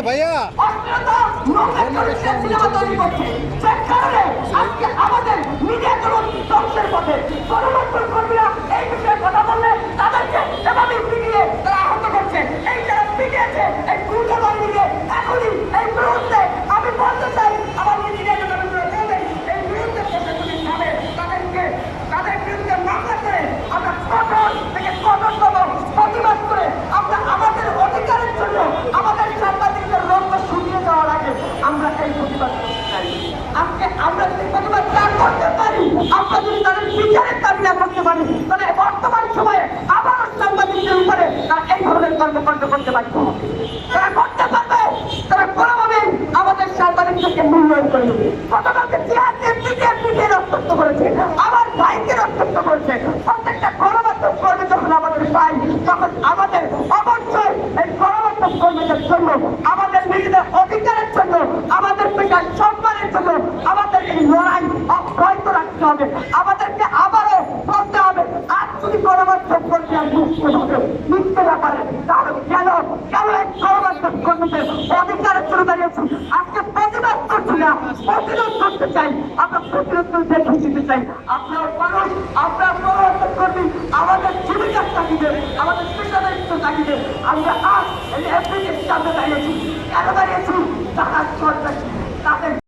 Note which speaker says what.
Speaker 1: ভাইয়া
Speaker 2: অস্থিরতা সিনেমা তৈরি করছে। যে কারণে আজকে আমাদের মিডিয়াগুলো ধ্বংসের পথে। গণমাধ্যম কর্মীরা এই বিষয়ে কথা বললে তাদেরকে এভাবে পিটিয়ে তারা আহত করছে। এই যারা পিটিয়েছে এই গুন্ডা বাহিনীকে এখনই এই মুহূর্তে আমি বলতে চাই আমার মিডিয়াকে এই বিরুদ্ধে প্রশাসনিক ভাবে তাদের বিরুদ্ধে মামলা করে আমরা কঠোর থেকে কঠোরতম প্রতিবাদ করে আমরা আমাদের অধিকারের জন্য আমাদের সাংবাদিকদের রক্ত শুকিয়ে যাওয়ার আগে আমরা এই প্রতিবাদ করতে চাই। আজকে আমরা যদি প্রতিবাদ না করতে পারি, আমরা যদি তাদের বিচারের দাবি না করতে পারি, তাহলে বর্তমান সময়ে আবারও সাংবাদিকদের উপরে তারা এই ধরনের কর্মকাণ্ড করতে বাধ্য হবে। তারা করতে পারবে, তারা কোনোভাবেই আমাদের সাংবাদিকদেরকে মূল্যায়ন করে নেবে। গতকালকে পিটিয়ে রক্তাক্ত করেছে, আমার ভাইকে রক্তাক্ত করেছে। প্রত্যেকটা গণমাধ্যম কর্মী যখন আমাদের ভাই, তখন আমাদের অবশ্যই এই গণমাধ্যম কর্মীদের জন্য, আমাদের নিজেদের অধিকারের জন্য, আমাদের পেশার সম্মানের জন্য আমাদের এই লড়াই অব্যাহত রাখতে হবে। আমাদেরকে আবারও বলতে হবে, আজ যদি গণমাধ্যম কর্মীরা মিথ্যে না পারে, তাহলে কেন এক গণমাধ্যম কর্মীদের অধিকারের জন্য দাঁড়িয়েছি। আজকে প্রতিবাদ করছি না, প্রতিরোধ করতে চাই। আমরা প্রতিরোধ করে দেখিয়ে দিতে চাই। আপনার মানুষ, আপনার গণমাধ্যম কর্মী আমাদের জীবিকার তাগিদে, আমাদের পেশাদারিত্ব তাগিদে আমরা আজ এই এফবিকে সামনে দাঁড়িয়েছি। কেন দাঁড়িয়েছি? টাকার সরকার